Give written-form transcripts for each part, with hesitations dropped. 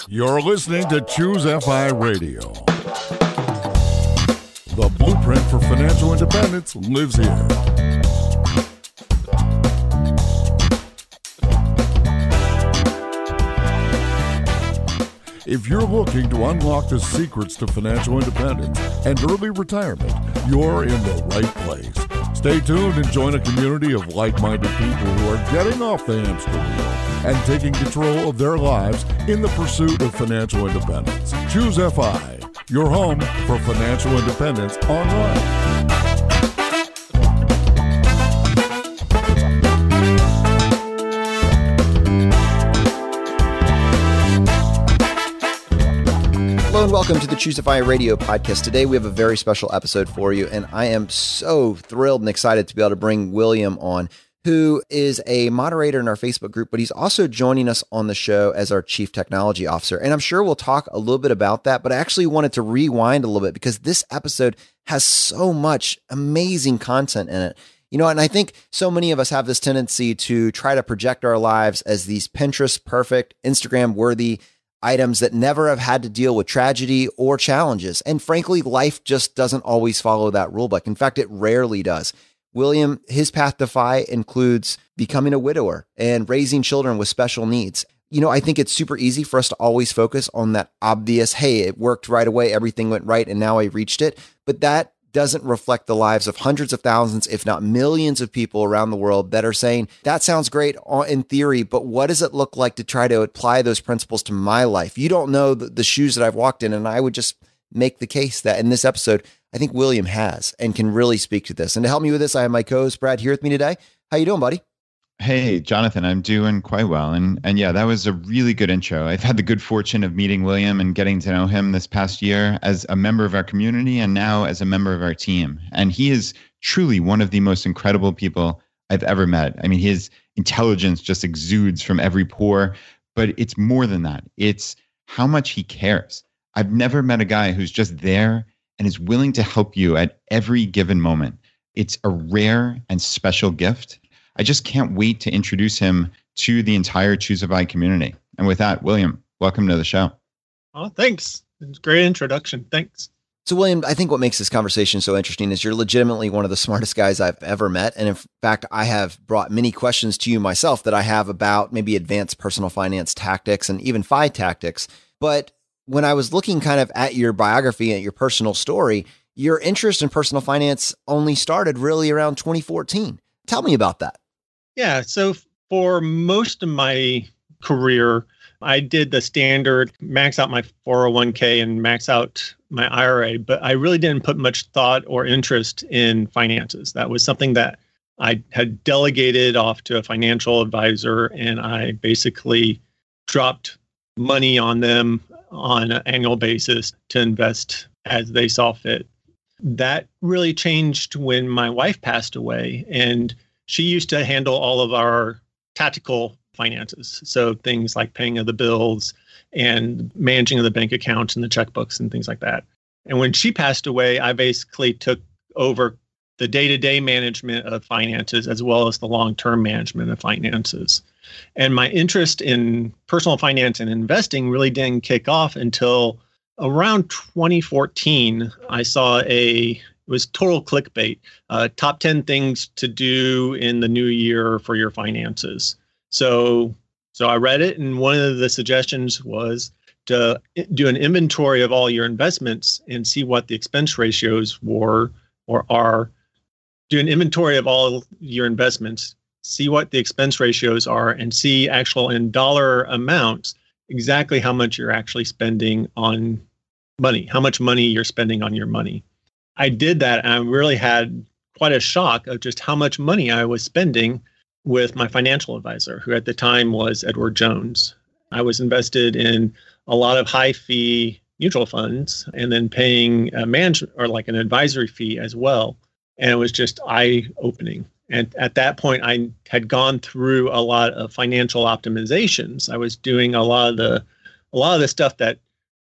You're listening to ChooseFI Radio. The blueprint for financial independence lives here. If you're looking to unlock the secrets to financial independence and early retirement, you're in the right place. Stay tuned and join a community of like-minded people who are getting off the hamster wheel and taking control of their lives in the pursuit of financial independence. ChooseFI, your home for financial independence online. Hello and welcome to the ChooseFI Radio podcast. Today we have a very special episode for you, and I am so thrilled and excited to be able to bring William on, who is a moderator in our Facebook group, but he's also joining us on the show as our Chief Technology Officer. And I'm sure we'll talk a little bit about that, but I actually wanted to rewind a little bit because this episode has so much amazing content in it. You know, and I think so many of us have this tendency to try to project our lives as these Pinterest perfect, Instagram worthy items that never have had to deal with tragedy or challenges. And frankly, life just doesn't always follow that rule book. In fact, it rarely does. William, his path to FI includes becoming a widower and raising children with special needs. You know, I think it's super easy for us to always focus on that obvious, hey, it worked right away, everything went right, and now I reached it. But that doesn't reflect the lives of hundreds of thousands, if not millions of people around the world that are saying, that sounds great in theory, but what does it look like to try to apply those principles to my life? You don't know the shoes that I've walked in, and I would just make the case that in this episode, I think William has and can really speak to this. And to help me with this, I have my co-host Brad here with me today. How you doing, buddy? Hey, Jonathan, I'm doing quite well. And yeah, that was a really good intro. I've had the good fortune of meeting William and getting to know him this past year as a member of our community and now as a member of our team. And he is truly one of the most incredible people I've ever met. I mean, his intelligence just exudes from every pore, but it's more than that. It's how much he cares. I've never met a guy who's just there and is willing to help you at every given moment. It's a rare and special gift. I just can't wait to introduce him to the entire ChooseFI community. And with that, William, welcome to the show. Oh, thanks. It's a great introduction. Thanks. So, William, I think what makes this conversation so interesting is you're legitimately one of the smartest guys I've ever met. And in fact, I have brought many questions to you myself that I have about maybe advanced personal finance tactics and even FI tactics. But when I was looking kind of at your biography and your personal story, your interest in personal finance only started really around 2014. Tell me about that. Yeah. So for most of my career, I did the standard max out my 401k and max out my IRA, but I really didn't put much thought or interest in finances. That was something that I had delegated off to a financial advisor, and I basically dropped money on them on an annual basis to invest as they saw fit. That really changed when my wife passed away, and she used to handle all of our tactical finances. So things like paying of the bills and managing of the bank accounts and the checkbooks and things like that. And when she passed away, I basically took over the day-to-day management of finances as well as the long-term management of finances. And my interest in personal finance and investing really didn't kick off until around 2014. I saw it was total clickbait, top 10 things to do in the new year for your finances. So I read it, and one of the suggestions was to do an inventory of all your investments and see what the expense ratios were or are. Do an inventory of all your investments, see what the expense ratios are, and see actual in dollar amounts exactly how much you're actually spending on money, how much money you're spending on your money. I did that, and I really had quite a shock of just how much money I was spending with my financial advisor, who at the time was Edward Jones. I was invested in a lot of high fee mutual funds and then paying a management or like an advisory fee as well. And it was just eye-opening. And at that point, I had gone through a lot of financial optimizations. I was doing a lot of the stuff that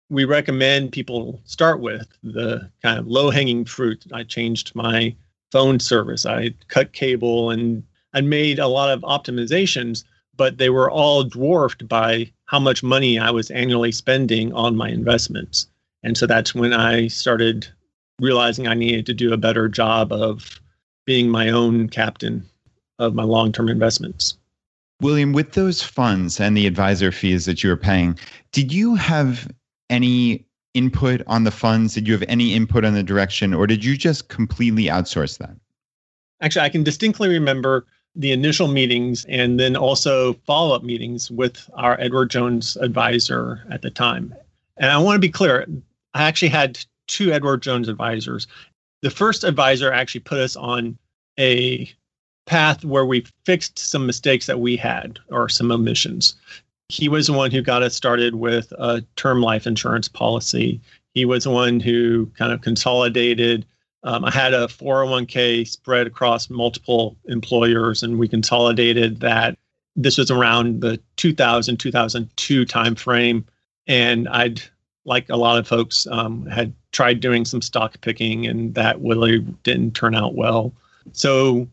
we recommend people start with, the kind of low-hanging fruit. I changed my phone service. I cut cable, and I made a lot of optimizations. but they were all dwarfed by how much money I was annually spending on my investments. And so that's when I started realizing I needed to do a better job of being my own captain of my long-term investments. William, with those funds and the advisor fees that you were paying, did you have any input on the funds? Did you have any input on the direction, or did you just completely outsource that? Actually, I can distinctly remember the initial meetings and then also follow-up meetings with our Edward Jones advisor at the time. And I want to be clear, I actually had two Edward Jones advisors. The first advisor actually put us on a path where we fixed some mistakes that we had or some omissions. He was the one who got us started with a term life insurance policy. He was the one who kind of consolidated. I had a 401k spread across multiple employers, and we consolidated that. This was around the 2000, 2002 timeframe. And I'd, like a lot of folks, had tried doing some stock picking, and that really didn't turn out well. So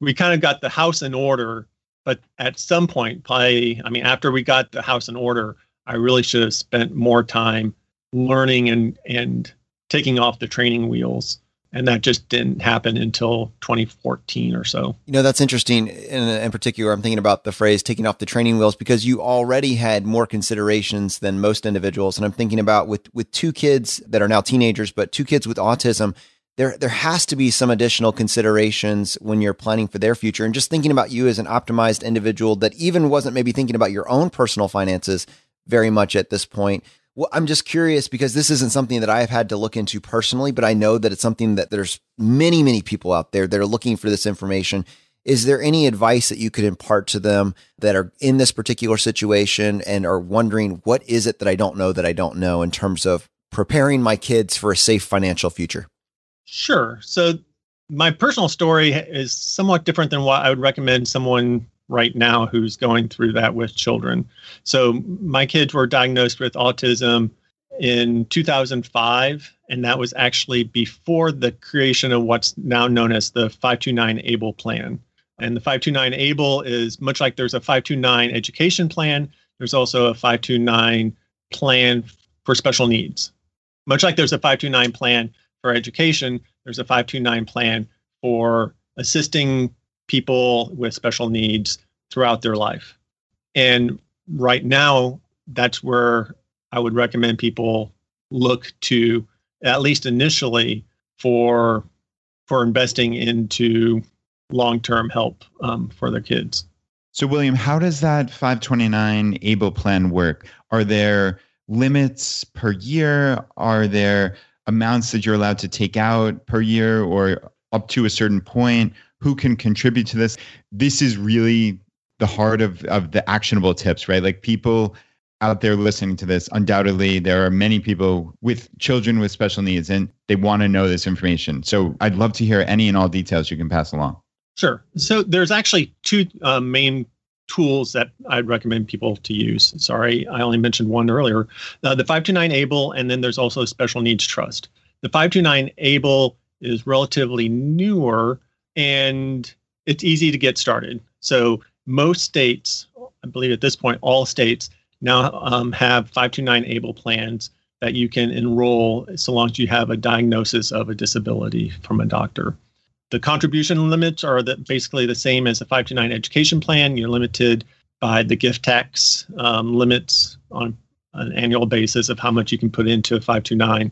we kind of got the house in order. But at some point, after we got the house in order, I really should have spent more time learning and taking off the training wheels. And that just didn't happen until 2014 or so. That's interesting. In particular, I'm thinking about the phrase taking off the training wheels because you already had more considerations than most individuals. And I'm thinking about with two kids that are now teenagers, but two kids with autism, there has to be some additional considerations when you're planning for their future. And just thinking about you as an optimized individual that even wasn't maybe thinking about your own personal finances very much at this point. Well, I'm just curious because this isn't something that I've had to look into personally, but I know that it's something that there's many, many people out there that are looking for this information. Is there any advice that you could impart to them that are in this particular situation and are wondering, what is it that I don't know in terms of preparing my kids for a safe financial future? Sure. So my personal story is somewhat different than what I would recommend someone right now who's going through that with children. So my kids were diagnosed with autism in 2005, and that was actually before the creation of what's now known as the 529 ABLE plan. And the 529 ABLE is much like there's a 529 education plan, there's also a 529 plan for special needs. Much like there's a 529 plan for education, there's a 529 plan for assisting people with special needs throughout their life. And right now, that's where I would recommend people look to, at least initially, for investing into long-term help for their kids. So, William, how does that 529 ABLE plan work? Are there limits per year? Are there amounts that you're allowed to take out per year or up to a certain point? Who can contribute to this? This is really the heart of the actionable tips, right? Like, people out there listening to this, undoubtedly, there are many people with children with special needs and they want to know this information. So I'd love to hear any and all details you can pass along. Sure. So there's actually two main tools that I'd recommend people to use. Sorry, I only mentioned one earlier. The 529 ABLE, and then there's also Special Needs Trust. The 529 ABLE is relatively newer, and it's easy to get started. So most states, I believe at this point, all states now have 529 ABLE plans that you can enroll so long as you have a diagnosis of a disability from a doctor. The contribution limits are basically the same as the 529 education plan. You're limited by the gift tax limits on an annual basis of how much you can put into a 529.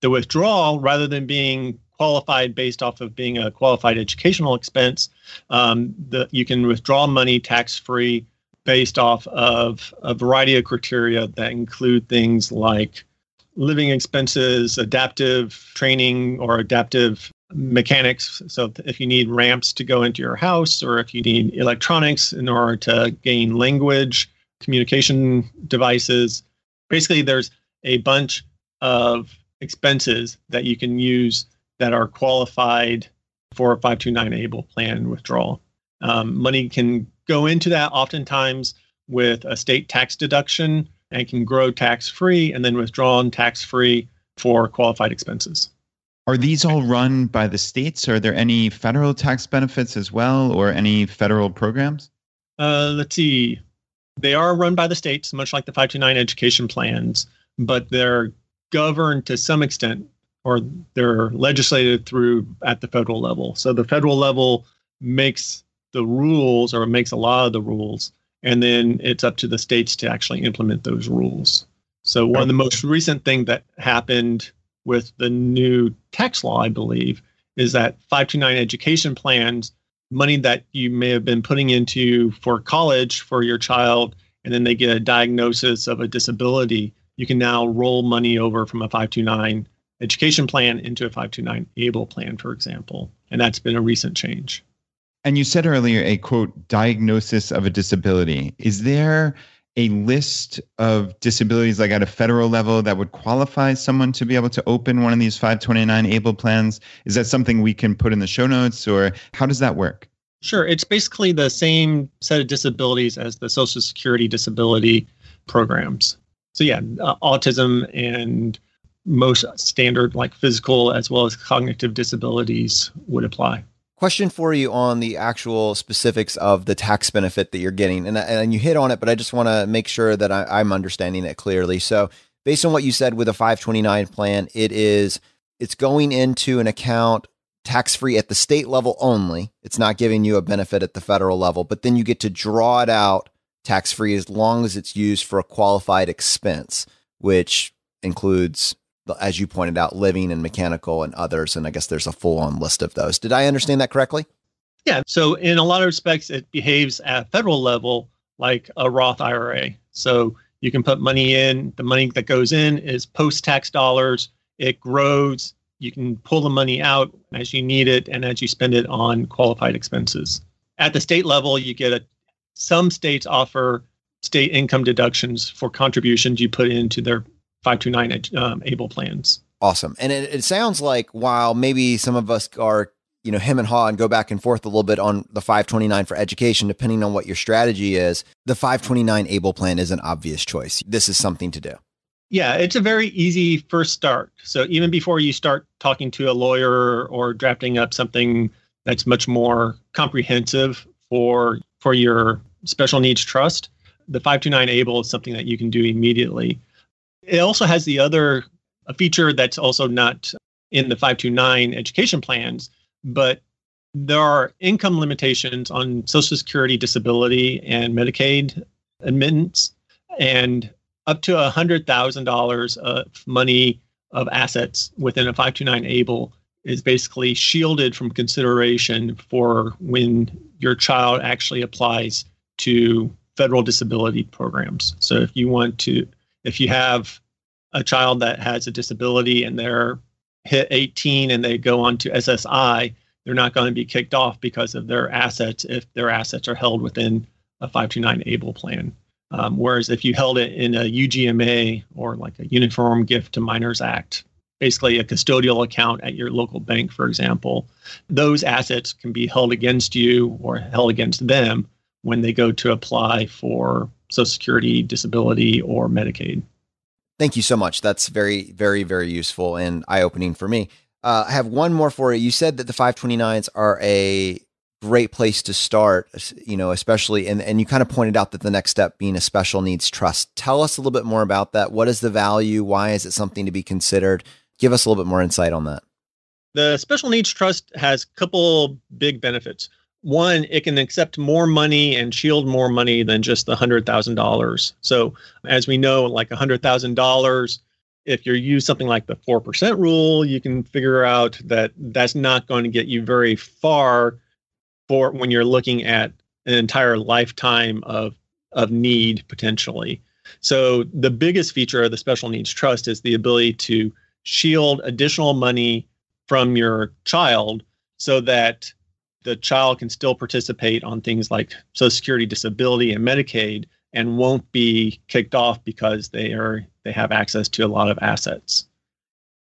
The withdrawal, rather than being qualified based off of being a qualified educational expense, you can withdraw money tax-free based off of a variety of criteria that include things like living expenses, adaptive training, or adaptive mechanics. So if you need ramps to go into your house, or if you need electronics in order to gain language, communication devices, basically there's a bunch of expenses that you can use that are qualified for a 529 ABLE plan withdrawal. Money can go into that oftentimes with a state tax deduction and can grow tax-free and then withdrawn tax-free for qualified expenses. Are these all run by the states? Are there any federal tax benefits as well, or any federal programs? Let's see. They are run by the states, much like the 529 education plans, but they're governed to some extent, or they're legislated through at the federal level. So the federal level makes the rules, or makes a lot of the rules, and then it's up to the states to actually implement those rules. So one of the most recent things that happened with the new tax law, I believe, is that 529 education plans, money that you may have been putting into for college for your child, and then they get a diagnosis of a disability, you can now roll money over from a 529 education plan into a 529 ABLE plan, for example. And that's been a recent change. And you said earlier a, quote, diagnosis of a disability. Is there a list of disabilities like at a federal level that would qualify someone to be able to open one of these 529 ABLE plans? Is that something we can put in the show notes, or how does that work? Sure. It's basically the same set of disabilities as the Social Security disability programs. So yeah, autism and most standard like physical as well as cognitive disabilities would apply. Question for you on the actual specifics of the tax benefit that you're getting. And you hit on it, but I just want to make sure that I'm understanding it clearly. So based on what you said with a 529 plan, it's going into an account tax-free at the state level only. It's not giving you a benefit at the federal level, but then you get to draw it out tax-free as long as it's used for a qualified expense, which includes, as you pointed out, living and mechanical and others. And I guess there's a full-on list of those. Did I understand that correctly? Yeah. So in a lot of respects, it behaves at federal level like a Roth IRA. So you can put money in. The money that goes in is post-tax dollars. It grows. You can pull the money out as you need it and as you spend it on qualified expenses. At the state level, you get some states offer state income deductions for contributions you put into their 529 ABLE plans. Awesome. And it sounds like while maybe some of us are, hem and haw and go back and forth a little bit on the 529 for education, depending on what your strategy is, the 529 ABLE plan is an obvious choice. This is something to do. Yeah, it's a very easy first start. So even before you start talking to a lawyer or drafting up something that's much more comprehensive for your special needs trust, the 529 ABLE is something that you can do immediately. It also has a feature that's also not in the 529 education plans, but there are income limitations on Social Security disability and Medicaid admittance, and up to $100,000 of money of assets within a 529 ABLE is basically shielded from consideration for when your child actually applies to federal disability programs. So if you have a child that has a disability and they're hit 18 and they go on to SSI, they're not going to be kicked off because of their assets if their assets are held within a 529 ABLE plan. Whereas if you held it in a UGMA or like a Uniform Gift to Minors Act, basically a custodial account at your local bank, for example, those assets can be held against you or held against them when they go to apply for Social Security, disability, or Medicaid. Thank you so much. That's very, very, very useful and eye-opening for me. I have one more for you. You said that the 529s are a great place to start, especially, and you kind of pointed out that the next step being a special needs trust. Tell us a little bit more about that. What is the value? Why is it something to be considered? Give us a little bit more insight on that. The special needs trust has a couple big benefits. One, it can accept more money and shield more money than just the $100,000. So as we know, like $100,000, if you use something like the 4% rule, you can figure out that that's not going to get you very far for when you're looking at an entire lifetime of need potentially. So the biggest feature of the special needs trust is the ability to shield additional money from your child so that the child can still participate on things like Social Security, disability, and Medicaid, and won't be kicked off because they have access to a lot of assets.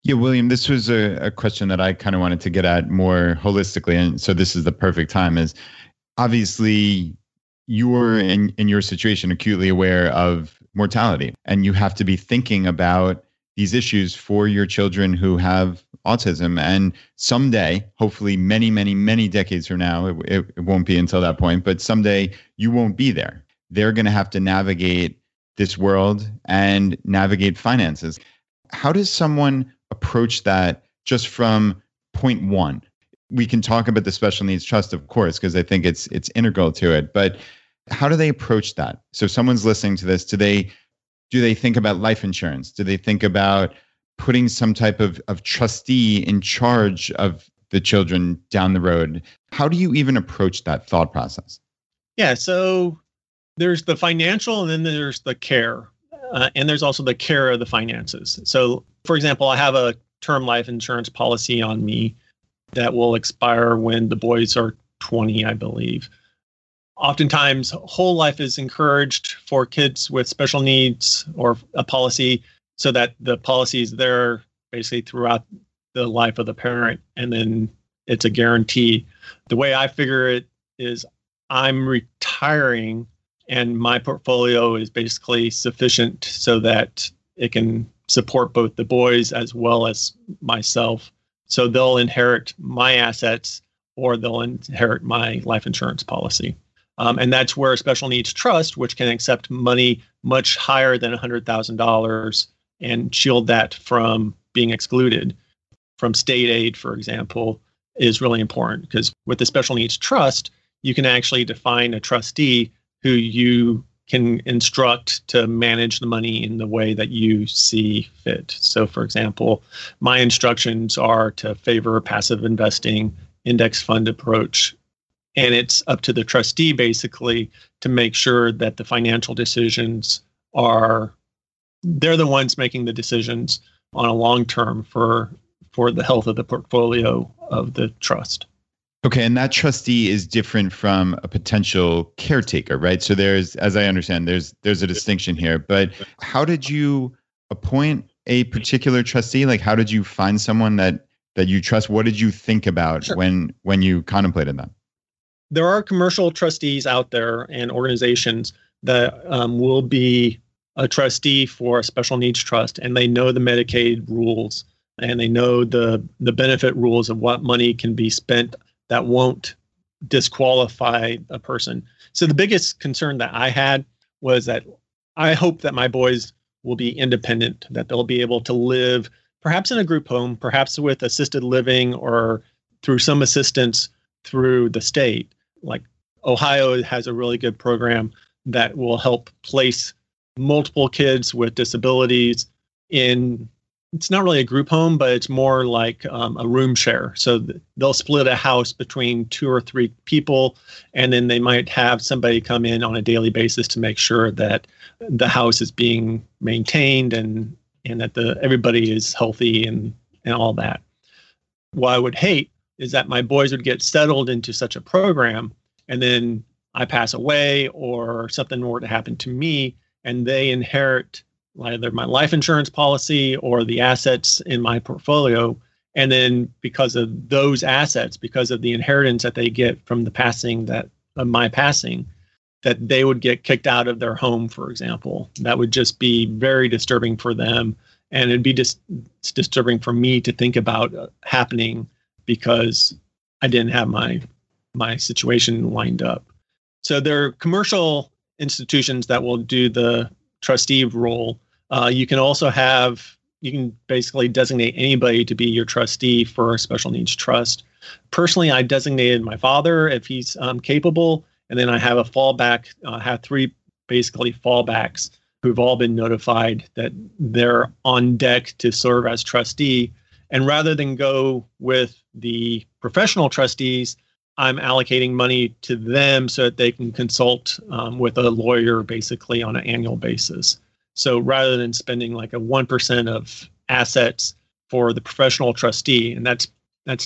Yeah, William, this was a question that I kind of wanted to get at more holistically. And so this is the perfect time, is obviously you're in your situation acutely aware of mortality, and you have to be thinking about these issues for your children who have autism. And someday, hopefully many, many, many decades from now, it won't be until that point, but someday you won't be there. They're going to have to navigate this world and navigate finances. How does someone approach that just from point one? We can talk about the special needs trust, of course, because I think it's integral to it. But how do they approach that? So someone's listening to this. Do they think about life insurance? Do they think about putting some type of trustee in charge of the children down the road? How do you even approach that thought process? Yeah, so there's the financial and then there's the care. And there's also the care of the finances. So, for example, I have a term life insurance policy on me that will expire when the boys are 20, I believe. Oftentimes, whole life is encouraged for kids with special needs or a policy so that the policy is there basically throughout the life of the parent, and then it's a guarantee. The way I figure it is I'm retiring and my portfolio is basically sufficient so that it can support both the boys as well as myself. So they'll inherit my assets or they'll inherit my life insurance policy. And that's where a special needs trust, which can accept money much higher than $100,000 and shield that from being excluded from state aid, for example, is really important. Because with the special needs trust, you can actually define a trustee who you can instruct to manage the money in the way that you see fit. So, for example, my instructions are to favor passive investing, index fund approach, and it's up to the trustee basically to make sure that the financial decisions they're the ones making the decisions on a long term for the health of the portfolio of the trust. Okay, and that trustee is different from a potential caretaker, right? So there's, as I understand, there's a distinction here. But how did you appoint a particular trustee? Like, how did you find someone that you trust? What did you think about when you contemplated that? There are commercial trustees out there and organizations that will be a trustee for a special needs trust, and they know the Medicaid rules and they know the benefit rules of what money can be spent that won't disqualify a person. So the biggest concern that I had was that I hope that my boys will be independent, that they'll be able to live perhaps in a group home, perhaps with assisted living or through some assistance through the state. Like Ohio has a really good program that will help place multiple kids with disabilities in, it's not really a group home, but it's more like a room share. So they'll split a house between 2 or 3 people, and then they might have somebody come in on a daily basis to make sure that the house is being maintained and that everybody is healthy and all that. What I would hate is that my boys would get settled into such a program, and then I pass away or something were to happen to me, and they inherit either my life insurance policy or the assets in my portfolio. And then because of those assets, because of the inheritance that they get from the passing my passing, that they would get kicked out of their home, for example. That would just be very disturbing for them. And it'd be just disturbing for me to think about happening because I didn't have my situation lined up. So there are commercial institutions that will do the trustee role. You can basically designate anybody to be your trustee for a special needs trust. Personally, I designated my father if he's capable, and then I have a fallback. I have 3 basically fallbacks who've all been notified that they're on deck to serve as trustee. And rather than go with the professional trustees, I'm allocating money to them so that they can consult with a lawyer basically on an annual basis. So rather than spending like a 1% of assets for the professional trustee, and that's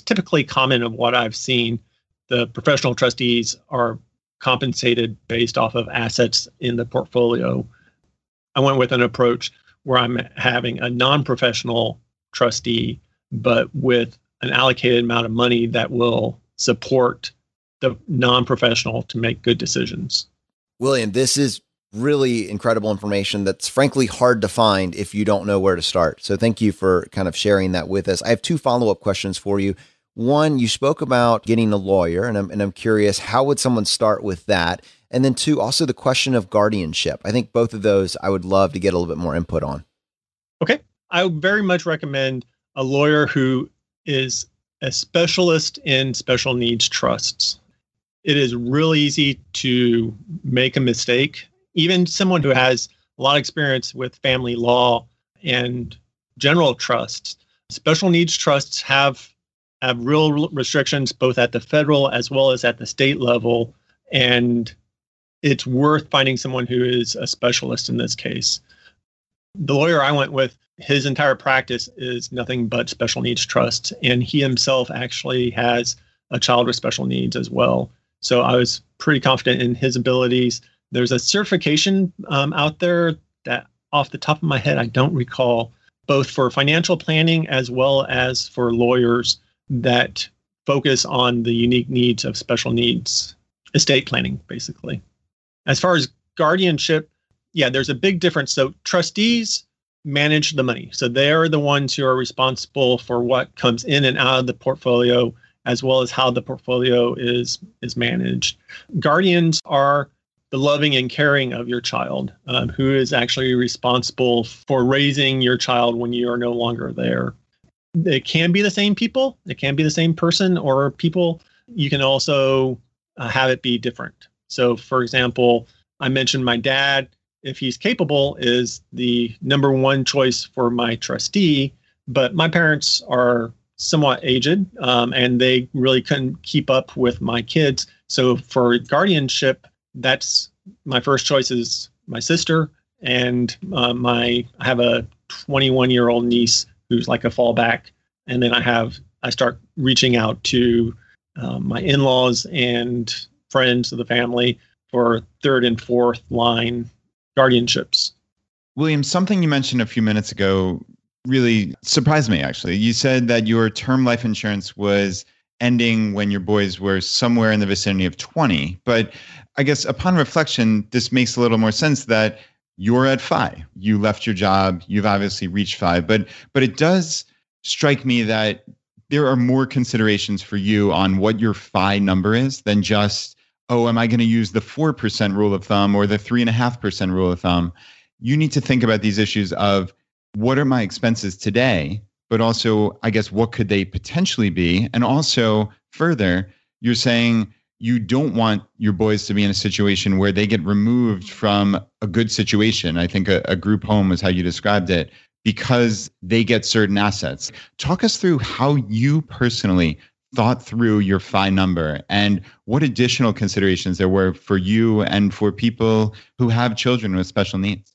typically common of what I've seen, the professional trustees are compensated based off of assets in the portfolio. I went with an approach where I'm having a non-professional trustee, but with an allocated amount of money that will support the non-professional to make good decisions. William, this is really incredible information that's frankly hard to find if you don't know where to start. So thank you for kind of sharing that with us. I have two follow-up questions for you. One, you spoke about getting a lawyer, and I'm curious, how would someone start with that? And then two, also the question of guardianship. I think both of those I would love to get a little bit more input on. Okay. I would very much recommend a lawyer who is a specialist in special needs trusts. It is really easy to make a mistake. Even someone who has a lot of experience with family law and general trusts, special needs trusts have real restrictions both at the federal as well as at the state level. And it's worth finding someone who is a specialist in this case. The lawyer I went with, his entire practice is nothing but special needs trusts. And he himself actually has a child with special needs as well. So I was pretty confident in his abilities. There's a certification out there that off the top of my head, I don't recall, both for financial planning as well as for lawyers that focus on the unique needs of special needs, estate planning, basically. As far as guardianship, yeah, there's a big difference. So trustees manage the money. So they are the ones who are responsible for what comes in and out of the portfolio, as well as how the portfolio is managed. Guardians are the loving and caring of your child, who is actually responsible for raising your child when you are no longer there. It can be the same people, it can be the same person or people. You can also have it be different. So, for example, I mentioned my dad, if he's capable, is the number one choice for my trustee, but my parents are somewhat aged, and they really couldn't keep up with my kids. So for guardianship, that's my first choice is my sister, and I have a 21-year-old niece who's like a fallback, and then I start reaching out to my in-laws and friends of the family for third and fourth line guardianships. William, something you mentioned a few minutes ago really surprised me, actually. You said that your term life insurance was ending when your boys were somewhere in the vicinity of 20. But I guess upon reflection, this makes a little more sense that you're at FI. You left your job. You've obviously reached FI. But it does strike me that there are more considerations for you on what your FI number is than just, oh, am I going to use the 4% rule of thumb or the 3.5% rule of thumb? You need to think about these issues of what are my expenses today, but also, I guess, what could they potentially be? And also, further, you're saying you don't want your boys to be in a situation where they get removed from a good situation. I think a group home is how you described it, because they get certain assets. Talk us through how you personally thought through your FI number and what additional considerations there were for you and for people who have children with special needs.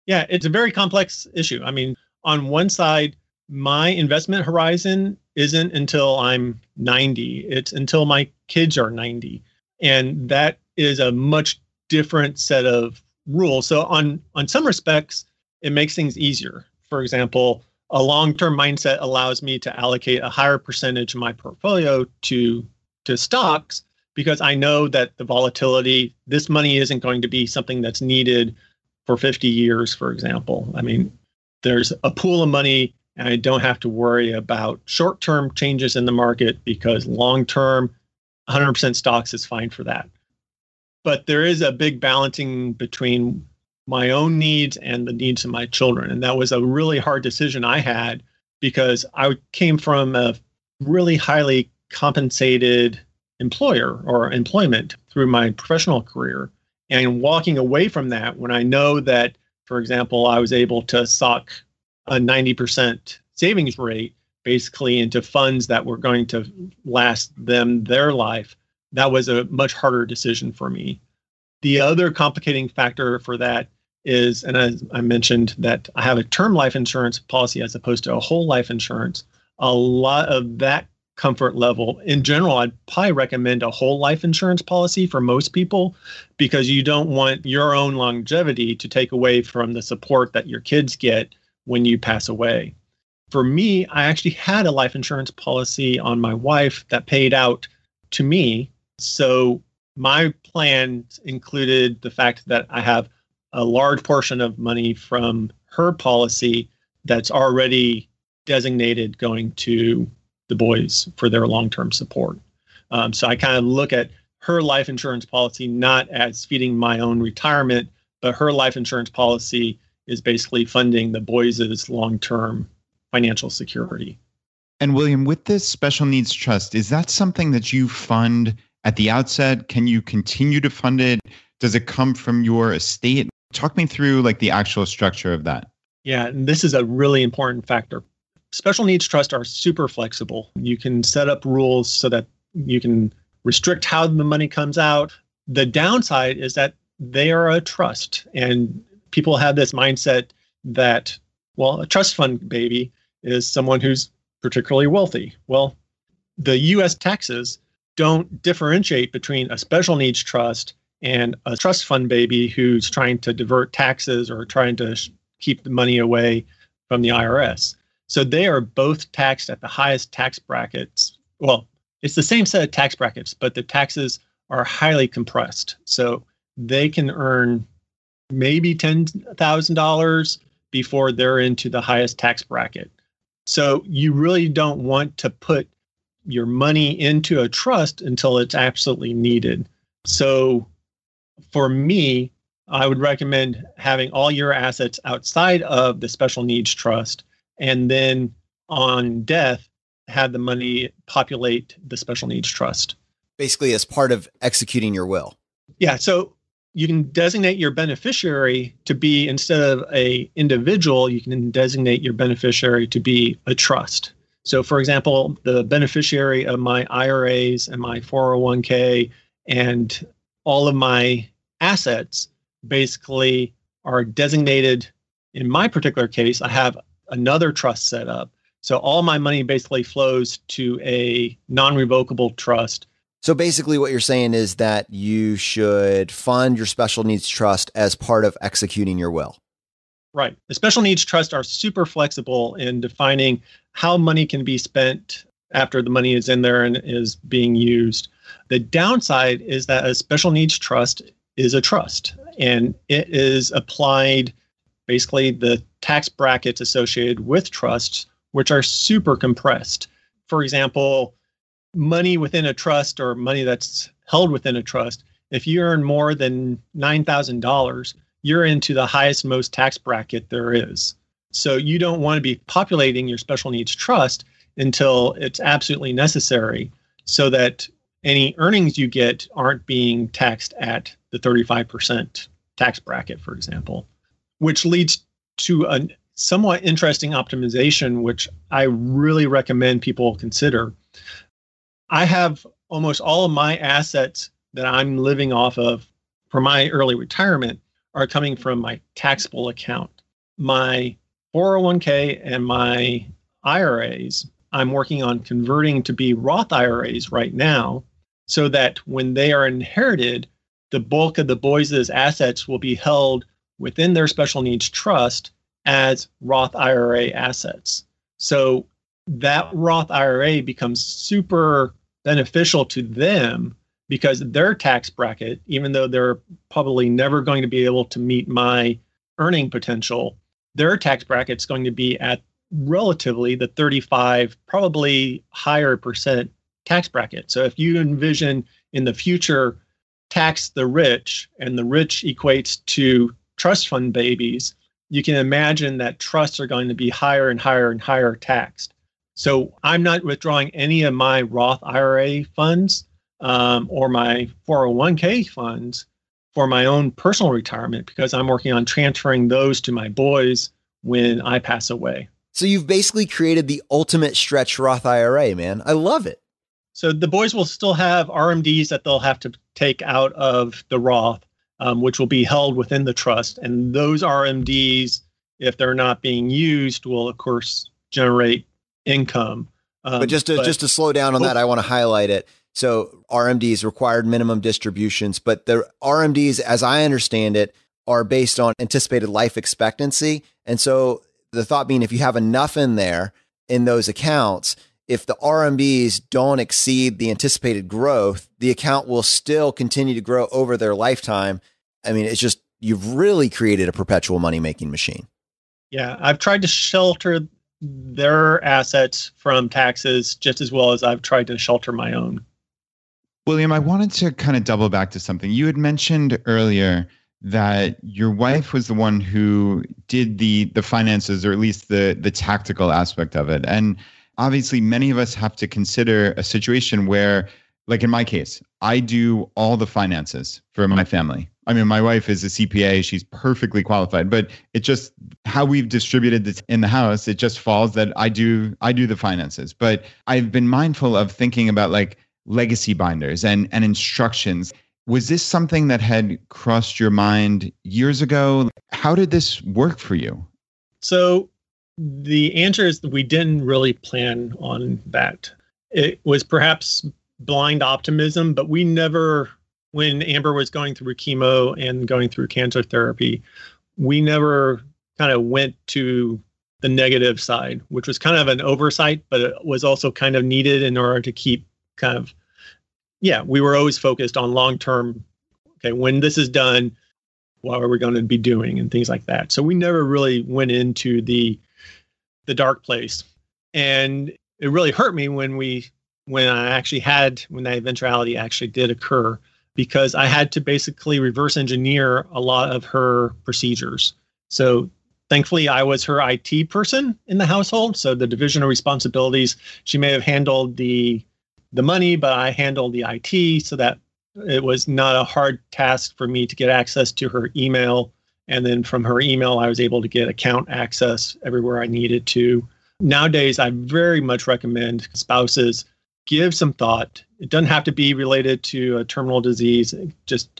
Yeah, it's a very complex issue. I mean, on one side, my investment horizon isn't until I'm 90. It's until my kids are 90. And that is a much different set of rules. So on some respects, it makes things easier. For example, a long-term mindset allows me to allocate a higher percentage of my portfolio to stocks because I know that the volatility, this money isn't going to be something that's needed for 50 years, for example. I mean, there's a pool of money and I don't have to worry about short-term changes in the market because long-term, 100% stocks is fine for that. But there is a big balancing between my own needs and the needs of my children. And that was a really hard decision I had because I came from a really highly compensated employer or employment through my professional career. And walking away from that, when I know that, for example, I was able to sock a 90% savings rate basically into funds that were going to last them their life, that was a much harder decision for me. The other complicating factor for that is, and as I mentioned, that I have a term life insurance policy as opposed to a whole life insurance. A lot of that comfort level, in general, I'd probably recommend a whole life insurance policy for most people because you don't want your own longevity to take away from the support that your kids get when you pass away. For me, I actually had a life insurance policy on my wife that paid out to me. So my plan included the fact that I have a large portion of money from her policy that's already designated going to the boys for their long-term support. So I kind of look at her life insurance policy not as feeding my own retirement, but her life insurance policy is basically funding the boys' long-term financial security. And William, with this special needs trust, is that something that you fund at the outset? Can you continue to fund it? Does it come from your estate? Talk me through like the actual structure of that. Yeah, and this is a really important factor. Special needs trusts are super flexible. You can set up rules so that you can restrict how the money comes out. The downside is that they are a trust, and people have this mindset that, well, a trust fund baby is someone who's particularly wealthy. Well, the U.S. taxes don't differentiate between a special needs trust and a trust fund baby who's trying to divert taxes or trying to keep the money away from the IRS. So they are both taxed at the highest tax brackets. Well, it's the same set of tax brackets, but the taxes are highly compressed. So they can earn maybe $10,000 before they're into the highest tax bracket. So you really don't want to put your money into a trust until it's absolutely needed. So for me, I would recommend having all your assets outside of the special needs trust, and then on death, have the money populate the special needs trust. Basically, as part of executing your will. Yeah. So you can designate your beneficiary to be, instead of an individual, you can designate your beneficiary to be a trust. So for example, the beneficiary of my IRAs and my 401k and all of my assets basically are designated. In my particular case, I have another trust set up. So all my money basically flows to a non-revocable trust. So basically what you're saying is that you should fund your special needs trust as part of executing your will. Right. The special needs trusts are super flexible in defining how money can be spent after the money is in there and is being used. The downside is that a special needs trust is a trust, and it is applied basically the tax brackets associated with trusts, which are super compressed. For example, money within a trust or money that's held within a trust, if you earn more than $9,000, you're into the highest, most tax bracket there is. So you don't want to be populating your special needs trust until it's absolutely necessary, so that any earnings you get aren't being taxed at the 35% tax bracket, for example, which leads to a somewhat interesting optimization, which I really recommend people consider. I have almost all of my assets that I'm living off of for my early retirement are coming from my taxable account. My 401k and my IRAs, I'm working on converting to be Roth IRAs right now, so that when they are inherited, the bulk of the boys' assets will be held within their special needs trust as Roth IRA assets. So that Roth IRA becomes super beneficial to them because their tax bracket, even though they're probably never going to be able to meet my earning potential, their tax bracket's going to be at relatively the 35, probably higher percent tax bracket. So if you envision in the future tax the rich, and the rich equates to trust fund babies, you can imagine that trusts are going to be higher and higher and higher taxed. So I'm not withdrawing any of my Roth IRA funds or my 401k funds for my own personal retirement, because I'm working on transferring those to my boys when I pass away. So you've basically created the ultimate stretch Roth IRA, man. I love it. So the boys will still have RMDs that they'll have to take out of the Roth, which will be held within the trust. And those RMDs, if they're not being used, will of course generate income. But just to slow down on that, I want to highlight it. So RMDs, required minimum distributions, but the RMDs, as I understand it, are based on anticipated life expectancy. And so the thought being, if you have enough in there in those accounts, if the RMDs don't exceed the anticipated growth, the account will still continue to grow over their lifetime. I mean, it's just you've really created a perpetual money-making machine. Yeah, I've tried to shelter their assets from taxes just as well as I've tried to shelter my own. William, I wanted to kind of double back to something. You had mentioned earlier that your wife was the one who did the finances, or at least the tactical aspect of it. And obviously, many of us have to consider a situation where, like in my case, I do all the finances for my family. I mean, my wife is a CPA. She's perfectly qualified, but it just, how we've distributed this in the house, it just falls that I do the finances. But I've been mindful of thinking about like legacy binders and instructions. Was this something that had crossed your mind years ago? How did this work for you? So the answer is that we didn't really plan on that. It was perhaps blind optimism, but we never, when Amber was going through chemo and going through cancer therapy, we never kind of went to the negative side, which was kind of an oversight, but it was also kind of needed in order to keep kind of, we were always focused on long-term, okay, when this is done, what are we going to be doing and things like that. So we never really went into the dark place. And it really hurt me when that eventuality actually did occur, because I had to basically reverse engineer a lot of her procedures. So thankfully, I was her IT person in the household. So the division of responsibilities, she may have handled the money, but I handled the IT, so that it was not a hard task for me to get access to her email. And then from her email, I was able to get account access everywhere I needed to. Nowadays, I very much recommend spouses give some thought. It doesn't have to be related to a terminal disease. Just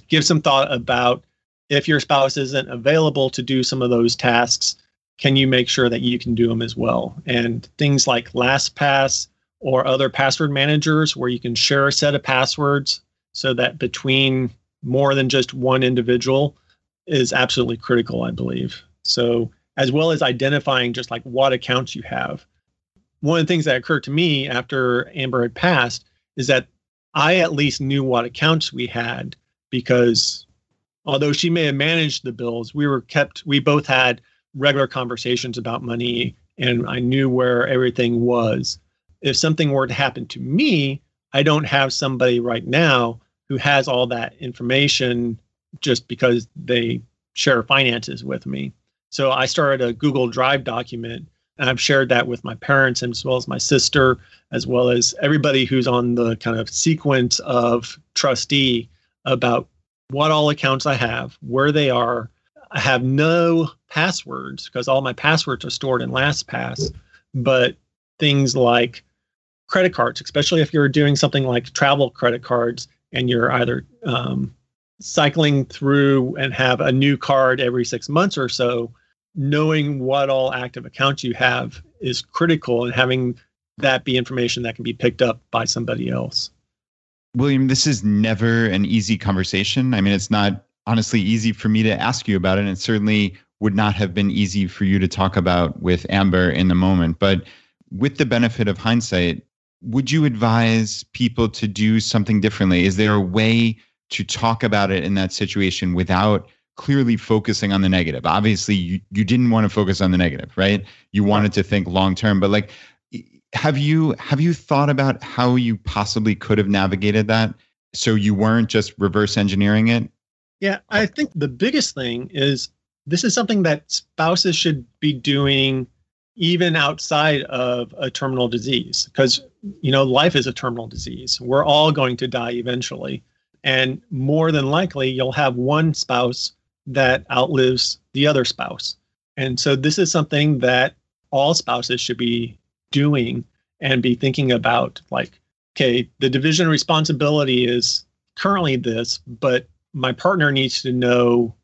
give some thought about, if your spouse isn't available to do some of those tasks, can you make sure that you can do them as well? And things like LastPass or other password managers where you can share a set of passwords so that between more than just one individual is absolutely critical, I believe. So as well as identifying just like what accounts you have. One of the things that occurred to me after Amber had passed is that I at least knew what accounts we had, because although she may have managed the bills, we both had regular conversations about money, and I knew where everything was. If something were to happen to me, I don't have somebody right now who has all that information just because they share finances with me. So I started a Google Drive document, and I've shared that with my parents as well as my sister, as well as everybody who's on the kind of sequence of trustee, about what all accounts I have, where they are. I have no passwords because all my passwords are stored in LastPass, but things like credit cards, especially if you're doing something like travel credit cards and you're either cycling through and have a new card every 6 months or so, knowing what all active accounts you have is critical, and having that be information that can be picked up by somebody else. William, this is never an easy conversation. I mean, it's not honestly easy for me to ask you about it. And it certainly would not have been easy for you to talk about with Amber in the moment. But with the benefit of hindsight, would you advise people to do something differently? Is there a way to talk about it in that situation without clearly focusing on the negative? Obviously, you didn't want to focus on the negative, right? You wanted to think long term, but like, have you thought about how you possibly could have navigated that so you weren't just reverse engineering it? Yeah, I think the biggest thing is this is something that spouses should be doing even outside of a terminal disease, because, life is a terminal disease. We're all going to die eventually. And more than likely, you'll have one spouse that outlives the other spouse. And so this is something that all spouses should be doing and be thinking about, like, okay, the division of responsibility is currently this, but my partner needs to know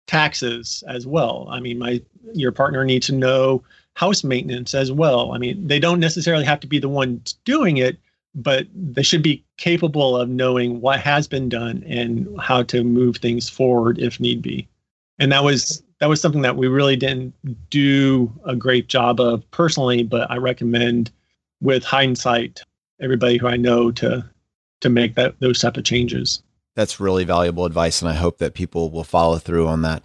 taxes as well. I mean, your partner needs to know house maintenance as well. I mean, they don't necessarily have to be the ones doing it, but they should be capable of knowing what has been done and how to move things forward if need be. And that was something that we really didn't do a great job of personally, but I recommend, with hindsight, everybody who I know to make those type of changes. That's really valuable advice, and I hope that people will follow through on that.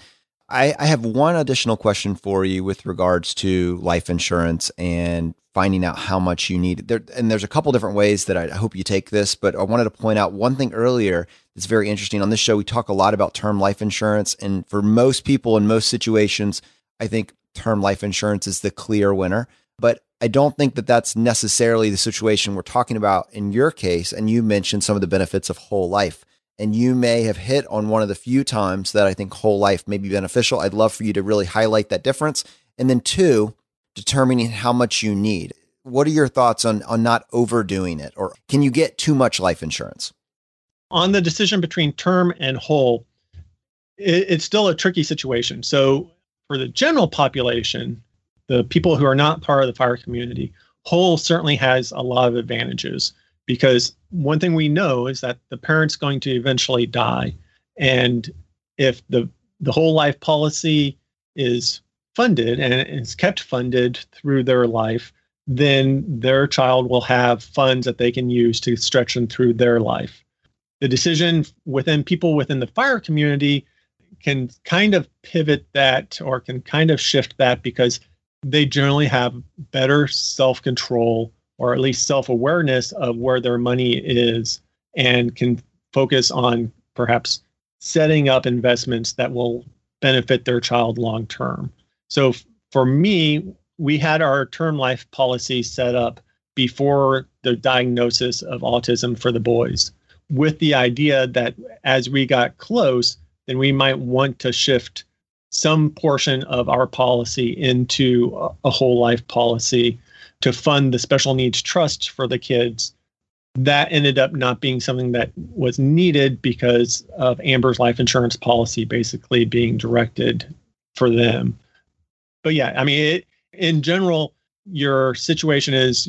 I have one additional question for you with regards to life insurance and finding out how much you need. There's a couple different ways that I hope you take this, but I wanted to point out one thing earlier that's very interesting. On this show, we talk a lot about term life insurance, and for most people in most situations, I think term life insurance is the clear winner. But I don't think that that's necessarily the situation we're talking about in your case, and you mentioned some of the benefits of whole life. And you may have hit on one of the few times that I think whole life may be beneficial. I'd love for you to really highlight that difference. And then 2, determining how much you need. What are your thoughts on not overdoing it? Or can you get too much life insurance? On the decision between term and whole, it's still a tricky situation. So for the general population, the people who are not part of the FIRE community, whole certainly has a lot of advantages. Because one thing we know is that the parent's going to eventually die. And if the whole life policy is funded and is kept funded through their life, then their child will have funds that they can use to stretch them through their life. The decision within people within the FIRE community can kind of pivot that or can kind of shift that because they generally have better self-control or at least self-awareness of where their money is and can focus on perhaps setting up investments that will benefit their child long-term. So for me, we had our term life policy set up before the diagnosis of autism for the boys, with the idea that as we got close, then we might want to shift some portion of our policy into a whole life policy to fund the special needs trust for the kids. That ended up not being something that was needed because of Amber's life insurance policy basically being directed for them. But yeah, I mean, in general, your situation is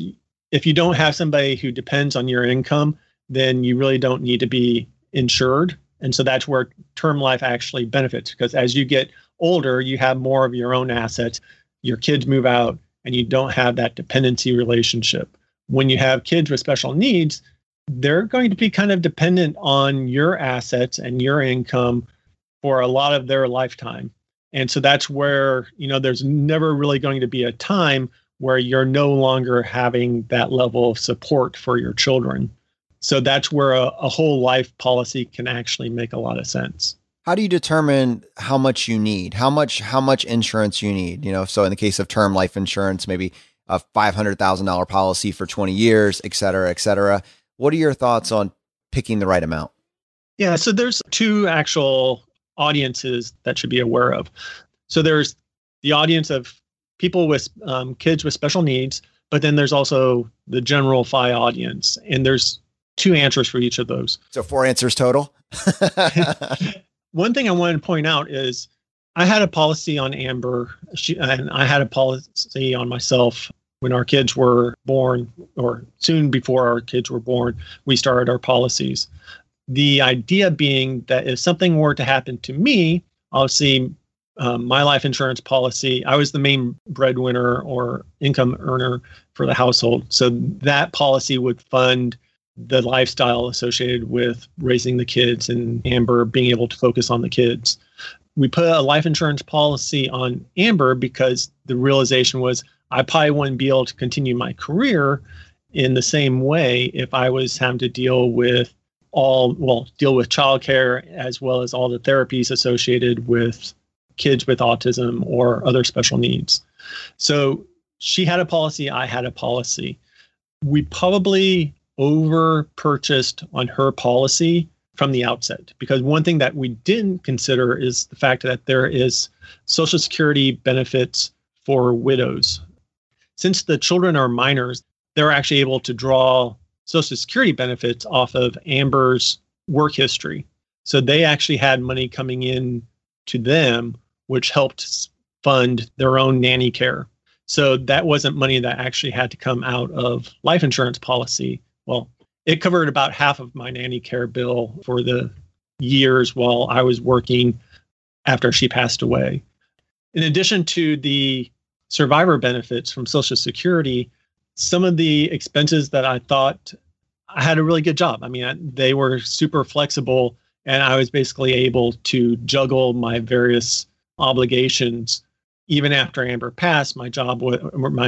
if you don't have somebody who depends on your income, then you really don't need to be insured. And so that's where term life actually benefits, because as you get older, you have more of your own assets. Your kids move out, and you don't have that dependency relationship. When you have kids with special needs, they're going to be kind of dependent on your assets and your income for a lot of their lifetime. And so that's where, there's never really going to be a time where you're no longer having that level of support for your children. So that's where a whole life policy can actually make a lot of sense. How do you determine how much you need? How much insurance you need? So in the case of term life insurance, maybe a $500,000 policy for 20 years, et cetera, et cetera. What are your thoughts on picking the right amount? Yeah, so there's 2 actual audiences that should be aware of. So there's the audience of people with kids with special needs, but then there's also the general FI audience. And there's 2 answers for each of those. So 4 answers total? One thing I wanted to point out is I had a policy on Amber, and I had a policy on myself when our kids were born, or soon before our kids were born. We started our policies. The idea being that if something were to happen to me, obviously my life insurance policy, I was the main breadwinner or income earner for the household. So that policy would fund the lifestyle associated with raising the kids and Amber being able to focus on the kids. We put a life insurance policy on Amber because the realization was I probably wouldn't be able to continue my career in the same way if I was having to deal with childcare as well as all the therapies associated with kids with autism or other special needs. So she had a policy, I had a policy. We probably over-purchased on her policy from the outset, because one thing that we didn't consider is the fact that there is Social Security benefits for widows. Since the children are minors, they're actually able to draw Social Security benefits off of Amber's work history. So they actually had money coming in to them, which helped fund their own nanny care. So that wasn't money that actually had to come out of life insurance policy. Well, it covered about half of my nanny care bill for the years while I was working after she passed away. In addition to the survivor benefits from Social Security, some of the expenses that I thought I had a really good job. I mean, they were super flexible And I was basically able to juggle my various obligations. Even after Amber passed, my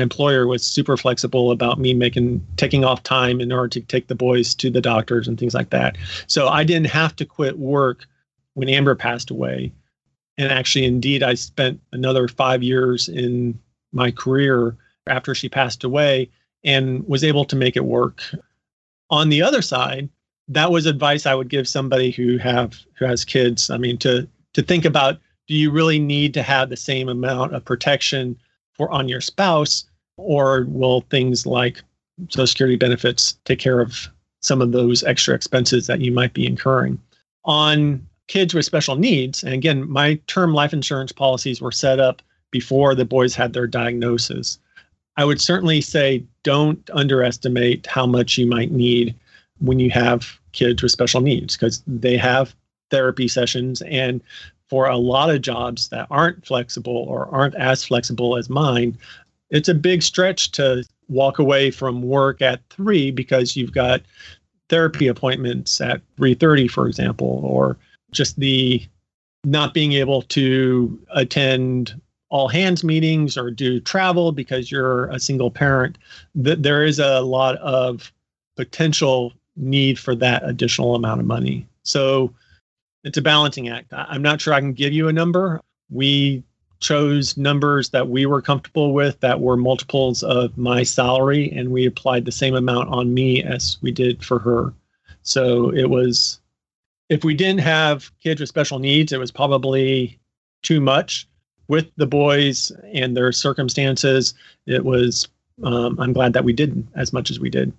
employer was super flexible about me taking off time in order to take the boys to the doctors and things like that. So I didn't have to quit work when Amber passed away. And actually, indeed, I spent another 5 years in my career after she passed away and was able to make it work. On the other side, that was advice I would give somebody who has kids. I mean, to think about, do you really need to have the same amount of protection on your spouse, or will things like Social Security benefits take care of some of those extra expenses that you might be incurring? On kids with special needs, and again, my term life insurance policies were set up before the boys had their diagnosis. I would certainly say don't underestimate how much you might need when you have kids with special needs, because they have therapy sessions. And for a lot of jobs that aren't flexible or aren't as flexible as mine, it's a big stretch to walk away from work at 3 because you've got therapy appointments at 3:30, for example, or just the not being able to attend all hands meetings or do travel because you're a single parent. There is a lot of potential need for that additional amount of money. So it's a balancing act. I'm not sure I can give you a number. We chose numbers that we were comfortable with that were multiples of my salary, and we applied the same amount on me as we did for her. So it was, if we didn't have kids with special needs, it was probably too much. With the boys and their circumstances, it was, I'm glad that we did as much as we did.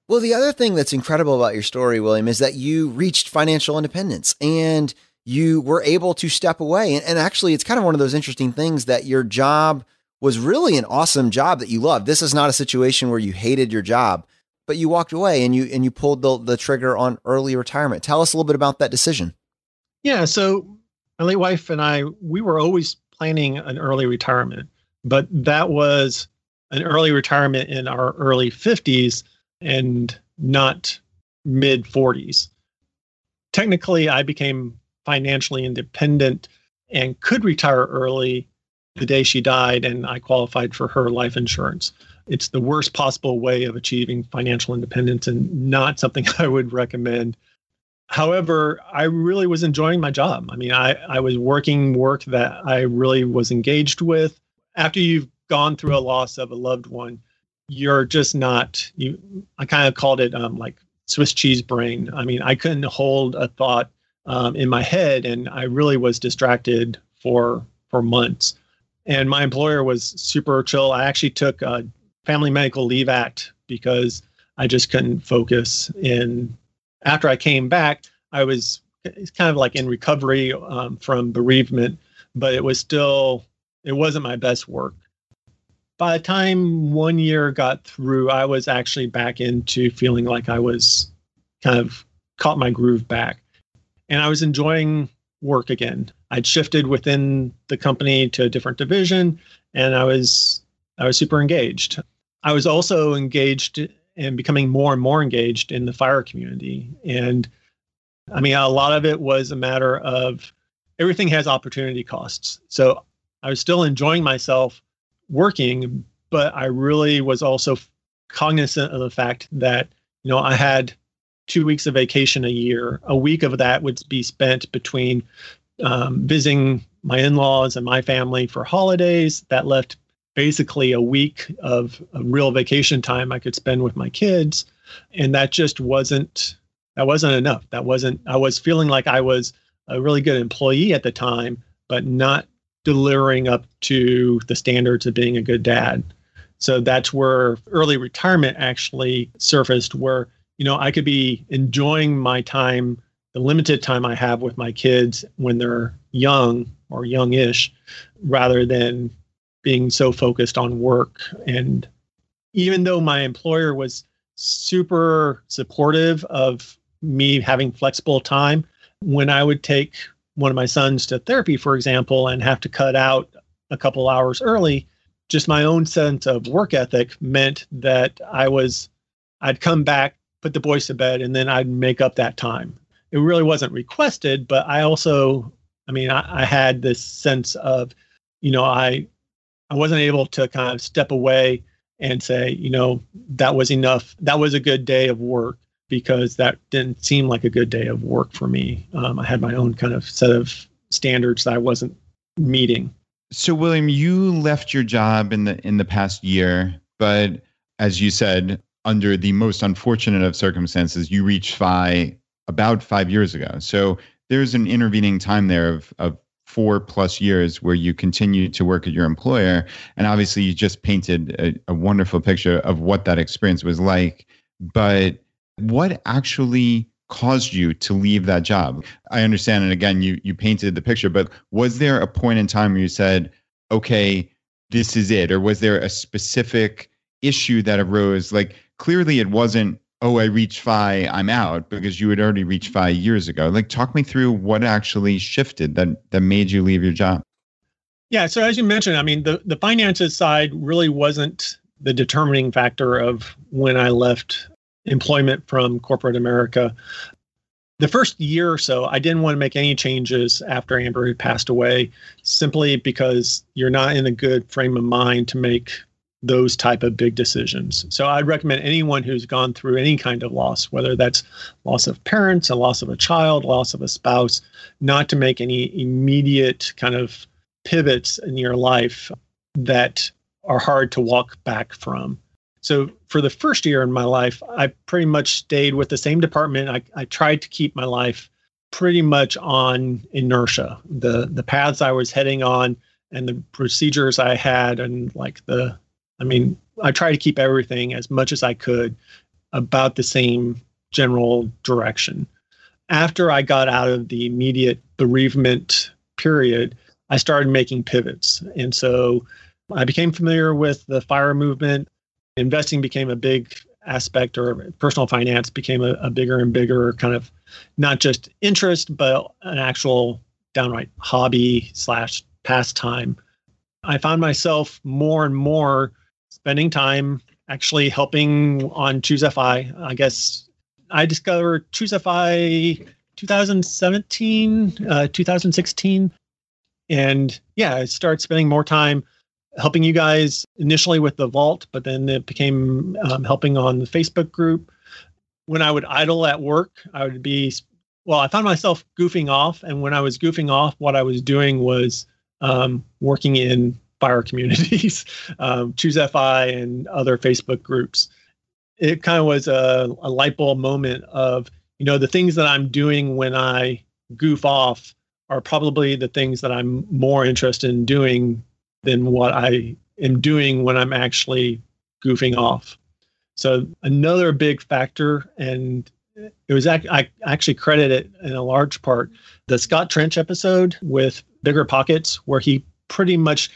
Well, the other thing that's incredible about your story, William, is that you reached financial independence and you were able to step away. And actually, it's kind of one of those interesting things that your job was really an awesome job that you loved. This is not a situation where you hated your job, but you walked away and you pulled the trigger on early retirement. Tell us a little bit about that decision. Yeah. So my late wife and I, we were always planning an early retirement, but that was an early retirement in our early 50s and not mid 40s. Technically, I became financially independent and could retire early the day she died, and I qualified for her life insurance. It's the worst possible way of achieving financial independence and not something I would recommend. However, I really was enjoying my job. I mean, I was working work that I really was engaged with. After you've gone through a loss of a loved one, you're just not, I kind of called it like Swiss cheese brain. I mean, I couldn't hold a thought in my head, and I really was distracted for months. And my employer was super chill. I actually took a Family Medical Leave Act because I just couldn't focus. And after I came back, it's kind of like in recovery from bereavement, but it wasn't my best work. By the time 1 year got through, I was actually back into feeling like I was kind of caught my groove back. And I was enjoying work again. I'd shifted within the company to a different division, and I was super engaged. I was also engaged and becoming more and more engaged in the fire community. And I mean, a lot of it was a matter of everything has opportunity costs. So I was still enjoying myself working, but I really was also cognizant of the fact that, I had 2 weeks of vacation a year. A week of that would be spent between visiting my in-laws and my family for holidays. That left basically a week of real vacation time I could spend with my kids. And that just wasn't enough. I was feeling like I was a really good employee at the time, but not delivering up to the standards of being a good dad. So that's where early retirement actually surfaced, where, I could be enjoying my time, the limited time I have with my kids when they're young or youngish, rather than being so focused on work. And even though my employer was super supportive of me having flexible time, when I would take one of my sons to therapy, for example, and have to cut out a couple hours early, just my own sense of work ethic meant that I'd come back, put the boys to bed, and then I'd make up that time. it really wasn't requested, but I also, I had this sense of, I wasn't able to kind of step away and say, that was enough. That was a good day of work, because that didn't seem like a good day of work for me. I had my own kind of set of standards that I wasn't meeting. So, William, you left your job in the past year, but as you said, under the most unfortunate of circumstances, you reached FI about 5 years ago. So there's an intervening time there of 4+ years where you continued to work at your employer. And obviously you just painted a wonderful picture of what that experience was like. But what actually caused you to leave that job? I understand, and again, you painted the picture, but was there a point in time where you said, okay, this is it? Or was there a specific issue that arose? Like, clearly it wasn't, oh, I reached FI, I'm out, because you had already reached FI years ago. Like, talk me through what actually shifted that made you leave your job. Yeah, so as you mentioned, the finances side really wasn't the determining factor of when I left employment from corporate America. The first year or so, I didn't want to make any changes after Amber had passed away, simply because you're not in a good frame of mind to make those type of big decisions. So I'd recommend anyone who's gone through any kind of loss, whether that's loss of parents, a loss of a child, loss of a spouse, not to make any immediate kind of pivots in your life that are hard to walk back from. So for the first year in my life, I pretty much stayed with the same department. I tried to keep my life pretty much on inertia. The paths I was heading on and the procedures I had, and I tried to keep everything as much as I could about the same general direction. After I got out of the immediate bereavement period, I started making pivots. And so I became familiar with the FIRE movement. Investing became a big aspect, or personal finance became a bigger and bigger kind of not just interest, but an actual downright hobby / pastime. I found myself more and more spending time actually helping on ChooseFI. I guess I discovered ChooseFI 2017, 2016. And yeah, I started spending more time helping you guys initially with the vault, but then it became helping on the Facebook group. When I would idle at work, I found myself goofing off. And when I was goofing off, what I was doing was working in FIRE communities, ChooseFI and other Facebook groups. It kind of was a light bulb moment of, the things that I'm doing when I goof off are probably the things that I'm more interested in doing than what I am doing when I'm actually goofing off. So another big factor, and it was I actually credit it in a large part, the Scott Trench episode with Bigger Pockets, where he pretty much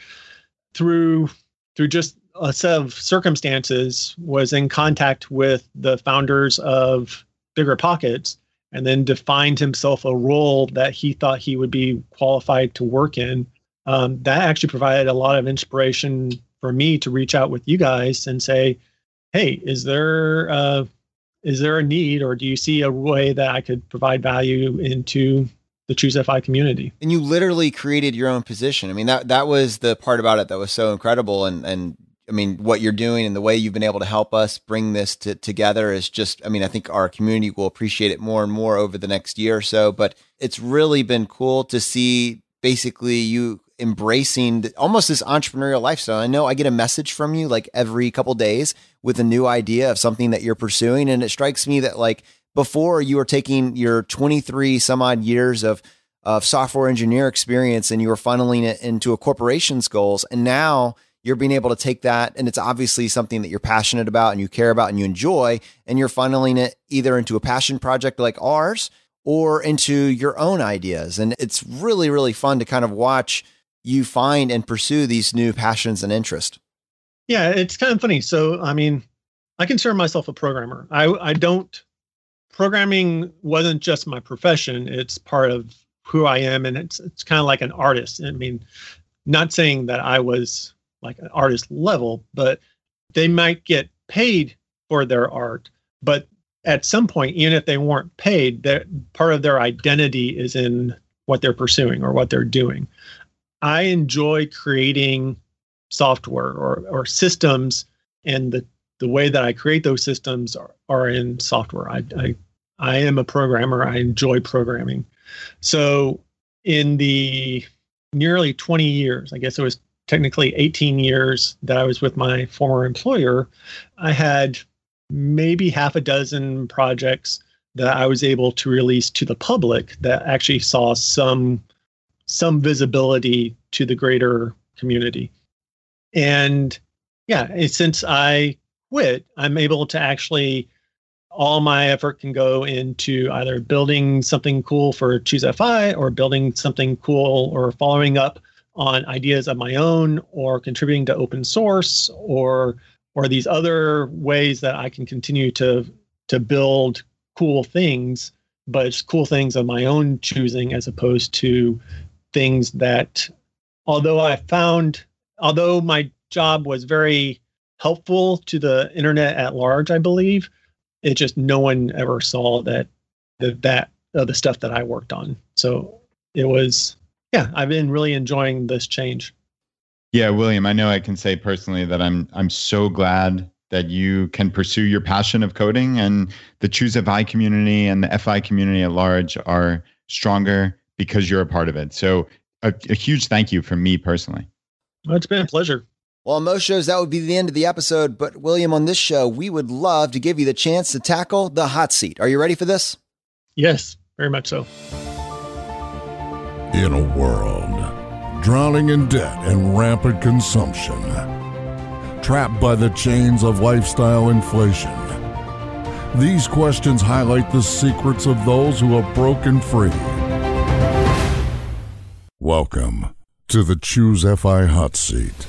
through just a set of circumstances was in contact with the founders of Bigger Pockets, and then defined himself a role that he thought he would be qualified to work in. That actually provided a lot of inspiration for me to reach out with you guys and say, hey, is there a need, or do you see a way that I could provide value into the ChooseFI community? And you literally created your own position. That was the part about it that was so incredible. And what you're doing and the way you've been able to help us bring this together is just, I think our community will appreciate it more and more over the next year or so. But it's really been cool to see basically you embracing almost this entrepreneurial lifestyle. I know I get a message from you like every couple of days with a new idea of something that you're pursuing. And it strikes me that like before you were taking your 23 some odd years of software engineer experience and you were funneling it into a corporation's goals. And now you're being able to take that, and it's obviously something that you're passionate about and you care about and you enjoy, and you're funneling it either into a passion project like ours or into your own ideas. And it's really, really fun to kind of watch you find and pursue these new passions and interests. Yeah, it's kind of funny. So, I consider myself a programmer. Programming wasn't just my profession. It's part of who I am. And it's kind of like an artist. Not saying that I was like an artist level, but they might get paid for their art. But at some point, even if they weren't paid, that part of their identity is in what they're pursuing or what they're doing. I enjoy creating software or systems, and the way that I create those systems are in software. I am a programmer. I enjoy programming. So in the nearly 20 years, I guess it was technically 18 years that I was with my former employer, I had maybe half a dozen projects that I was able to release to the public that actually saw some visibility to the greater community. And yeah, since I quit, I'm able to actually, all my effort can go into either building something cool for ChooseFI or building something cool or following up on ideas of my own or contributing to open source or these other ways that I can continue to build cool things, but it's cool things of my own choosing as opposed to things that, although my job was very helpful to the internet at large, I believe, it just no one ever saw the stuff that I worked on. So it was, I've been really enjoying this change. Yeah, William, I know I can say personally that I'm so glad that you can pursue your passion of coding, and the ChooseFI community and the FI community at large are stronger because you're a part of it. So a huge thank you from me personally. Well, it's been a pleasure. Well, on most shows, that would be the end of the episode. But William, on this show, we would love to give you the chance to tackle the hot seat. Are you ready for this? Yes, very much so. In a world drowning in debt and rampant consumption, trapped by the chains of lifestyle inflation, these questions highlight the secrets of those who have broken free. Welcome to the ChooseFI Hot Seat.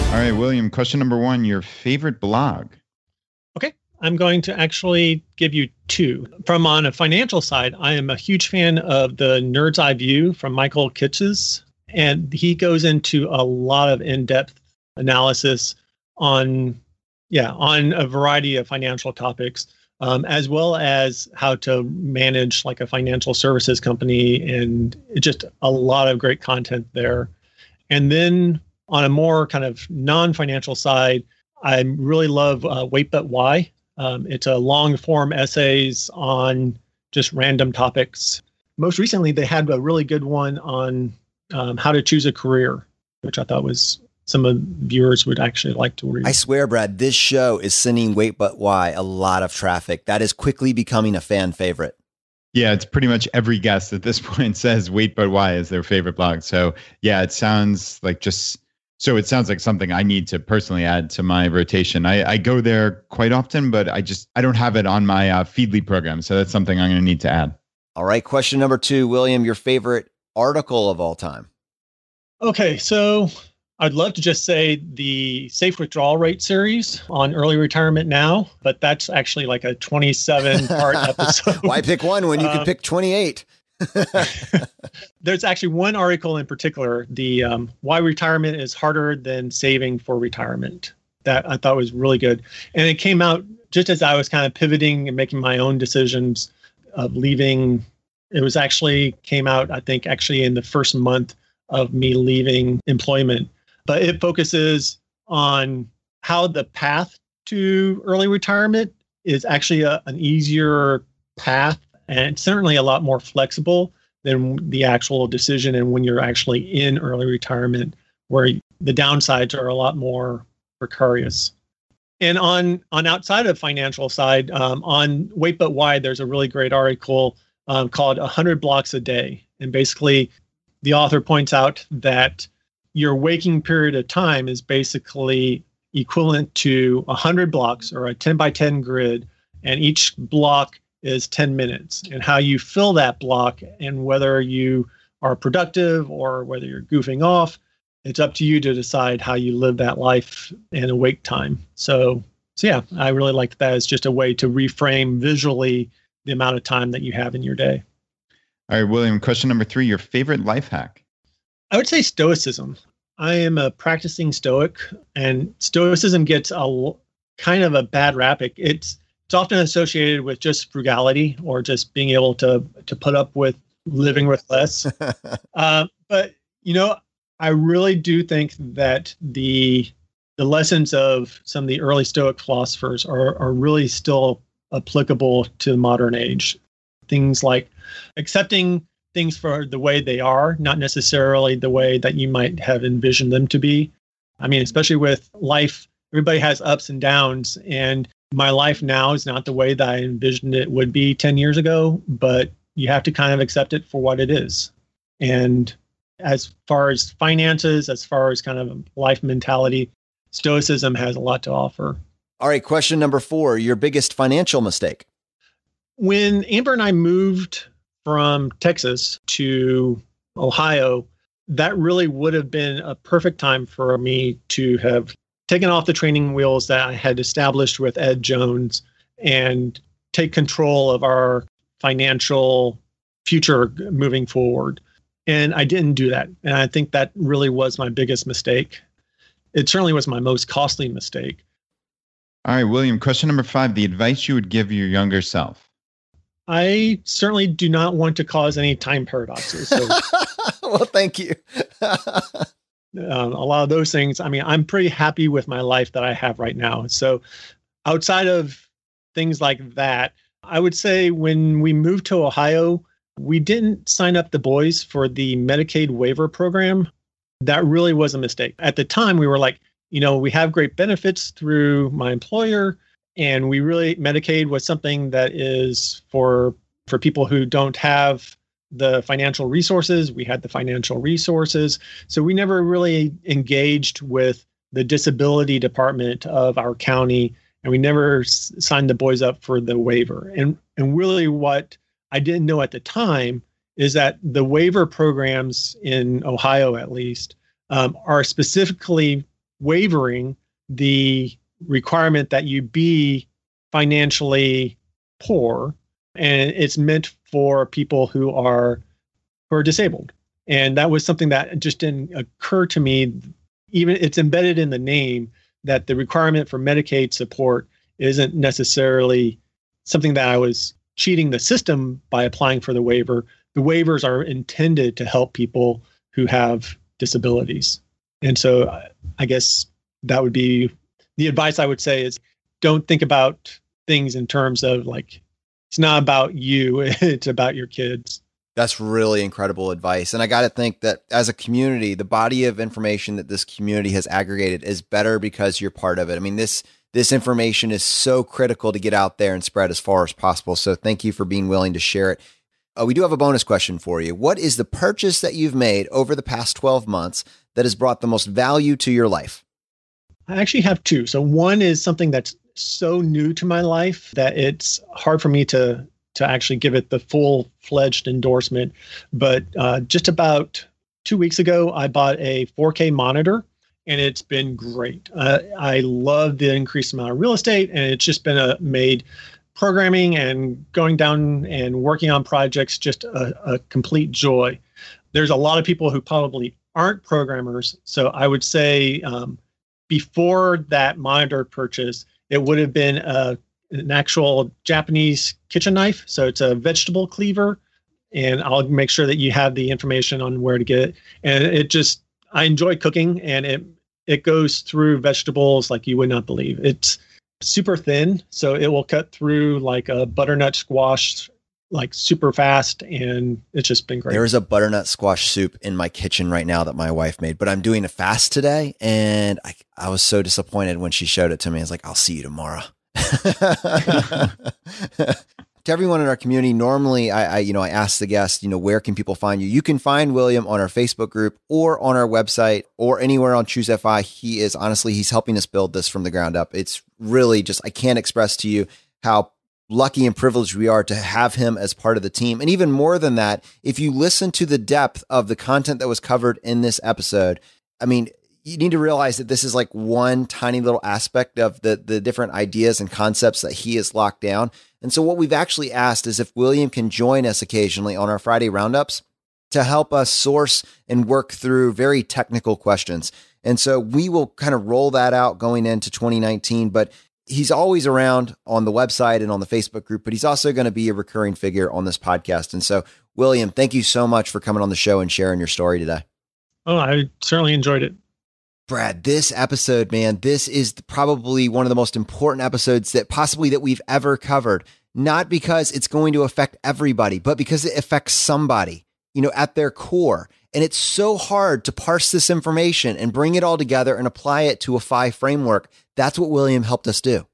All right, William, question number 1, your favorite blog. Okay. I'm going to actually give you 2. From on a financial side, I am a huge fan of the Nerd's Eye View from Michael Kitces, and he goes into a lot of in-depth analysis on a variety of financial topics, as well as how to manage like a financial services company, and just a lot of great content there. And then on a more kind of non-financial side, I really love Wait But Why. It's a long-form essays on just random topics. Most recently, they had a really good one on how to choose a career, which I thought was some of the viewers would actually like to read. I swear, Brad, this show is sending Wait But Why a lot of traffic. That is quickly becoming a fan favorite. Yeah, it's pretty much every guest at this point says Wait But Why is their favorite blog. So yeah, it sounds like something I need to personally add to my rotation. I go there quite often, but I don't have it on my Feedly program. So that's something I'm going to need to add. All right. Question number 2, William, your favorite article of all time. Okay. So I'd love to just say the Safe Withdrawal Rate series on early retirement now, but that's actually like a 27-part episode. Why pick one when you could pick 28? There's actually one article in particular, the why retirement is harder than saving for retirement, that I thought was really good. And it came out just as I was kind of pivoting and making my own decisions of leaving. It was actually came out, I think, actually in the first month of me leaving employment. But it focuses on how the path to early retirement is actually an easier path, and certainly a lot more flexible than the actual decision and when you're actually in early retirement, where the downsides are a lot more precarious. And on outside of financial side, on Wait But Why, there's a really great article called 100 Blocks a Day. And basically, the author points out that your waking period of time is basically equivalent to 100 blocks or a 10 by 10 grid, and each block is 10 minutes. And how you fill that block and whether you are productive or whether you're goofing off, it's up to you to decide how you live that life in awake time. So yeah, I really like that as just a way to reframe visually the amount of time that you have in your day. All right, William, question number 3, your favorite life hack. I would say stoicism. I am a practicing stoic, and stoicism gets kind of a bad rap. It's often associated with just frugality or just being able to put up with living with less. But I really do think that the lessons of some of the early Stoic philosophers are really still applicable to the modern age. Things like accepting things for the way they are, not necessarily the way that you might have envisioned them to be. I mean, especially with life, everybody has ups and downs, and my life now is not the way that I envisioned it would be 10 years ago, but you have to kind of accept it for what it is. And as far as finances, as far as kind of life mentality, Stoicism has a lot to offer. All right, question number 4, your biggest financial mistake. When Amber and I moved from Texas to Ohio, that really would have been a perfect time for me to have taken off the training wheels that I had established with Ed Jones and take control of our financial future moving forward. And I didn't do that. And I think that really was my biggest mistake. It certainly was my most costly mistake. All right, William, question number 5, the advice you would give your younger self. I certainly do not want to cause any time paradoxes. So, well, thank you. a lot of those things. I mean, I'm pretty happy with my life that I have right now. So outside of things like that, I would say when we moved to Ohio, we didn't sign up the boys for the Medicaid waiver program. That really was a mistake. At the time, we were like, we have great benefits through my employer. And Medicaid was something that is for people who don't have the financial resources. We had the financial resources. So we never really engaged with the disability department of our county, and we never signed the boys up for the waiver. And really what I didn't know at the time is that the waiver programs in Ohio, at least, are specifically waivering the requirement that you be financially poor, and it's meant for people who are disabled. And that was something that just didn't occur to me. Even it's embedded in the name that the requirement for Medicaid support isn't necessarily something that I was cheating the system by applying for the waiver. The waivers are intended to help people who have disabilities. And so I guess that would be the advice I would say is don't think about things in terms of like, it's not about you, it's about your kids. That's really incredible advice. And I got to think that as a community, the body of information that this community has aggregated is better because you're part of it. I mean, this information is so critical to get out there and spread as far as possible. So thank you for being willing to share it. We do have a bonus question for you. What is the purchase that you've made over the past 12 months that has brought the most value to your life? I actually have 2. So one is something that's so new to my life that it's hard for me to actually give it the full-fledged endorsement. But just about 2 weeks ago, I bought a 4K monitor, and it's been great. I love the increased amount of real estate, and it's just been made programming and going down and working on projects just a complete joy. There's a lot of people who probably aren't programmers, so I would say before that monitor purchase, it would have been an actual Japanese kitchen knife. So it's a vegetable cleaver, and I'll make sure that you have the information on where to get it. And I enjoy cooking, and it goes through vegetables like you would not believe. It's super thin, so it will cut through like a butternut squash, like super fast, and it's just been great. There is a butternut squash soup in my kitchen right now that my wife made, but I'm doing a fast today, and I was so disappointed when she showed it to me. I was like, I'll see you tomorrow. To everyone in our community, normally I ask the guests, where can people find you? You can find William on our Facebook group or on our website or anywhere on ChooseFI. He's helping us build this from the ground up. It's really I can't express to you how lucky and privileged we are to have him as part of the team. And even more than that, if you listen to the depth of the content that was covered in this episode, I mean, you need to realize that this is like one tiny little aspect of the different ideas and concepts that he has locked down. And so what we've actually asked is if William can join us occasionally on our Friday roundups to help us source and work through very technical questions. And so we will kind of roll that out going into 2019, but he's always around on the website and on the Facebook group, but he's also going to be a recurring figure on this podcast. And so, William, thank you so much for coming on the show and sharing your story today. Oh, I certainly enjoyed it. Brad, this episode, man, this is probably one of the most important episodes that we've ever covered, not because it's going to affect everybody, but because it affects somebody, at their core. And it's so hard to parse this information and bring it all together and apply it to a FI framework. That's what William helped us do.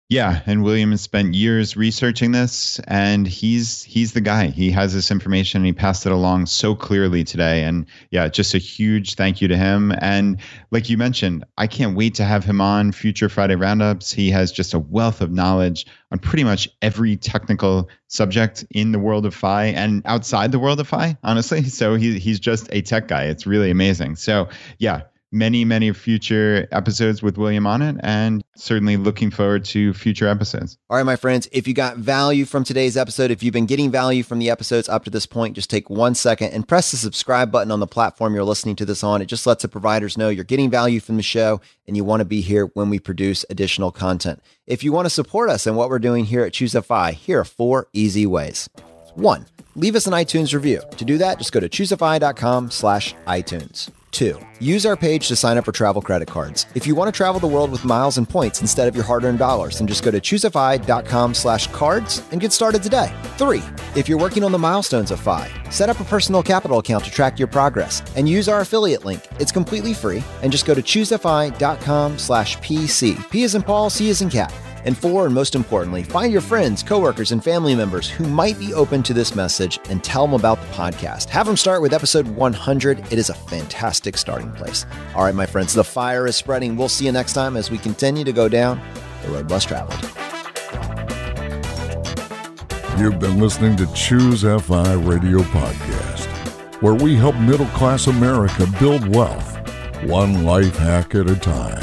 Yeah, and William has spent years researching this, and he's the guy. He has this information, and he passed it along so clearly today. And yeah, just a huge thank you to him. And like you mentioned, I can't wait to have him on future Friday Roundups. He has just a wealth of knowledge on pretty much every technical subject in the world of FI and outside the world of FI, honestly. So he's just a tech guy. It's really amazing. So yeah, many future episodes with William on it, and certainly looking forward to future episodes. All right, my friends, if you got value from today's episode, if you've been getting value from the episodes up to this point, just take 1 second and press the subscribe button on the platform you're listening to this on. It just lets the providers know you're getting value from the show and you want to be here when we produce additional content. If you want to support us and what we're doing here at ChooseFI, here are 4 easy ways. 1, leave us an iTunes review. To do that, just go to ChooseFI.com/iTunes. 2, use our page to sign up for travel credit cards. If you want to travel the world with miles and points instead of your hard-earned dollars, then just go to ChooseFI.com/cards and get started today. 3, if you're working on the milestones of FI, set up a personal capital account to track your progress and use our affiliate link. It's completely free, and just go to ChooseFI.com/PC. P as in Paul, C as in cat. And 4, and most importantly, find your friends, coworkers, and family members who might be open to this message and tell them about the podcast. Have them start with episode 100. It is a fantastic starting place. All right, my friends, the fire is spreading. We'll see you next time as we continue to go down the road less traveled. You've been listening to ChooseFI Radio Podcast, where we help middle-class America build wealth, one life hack at a time.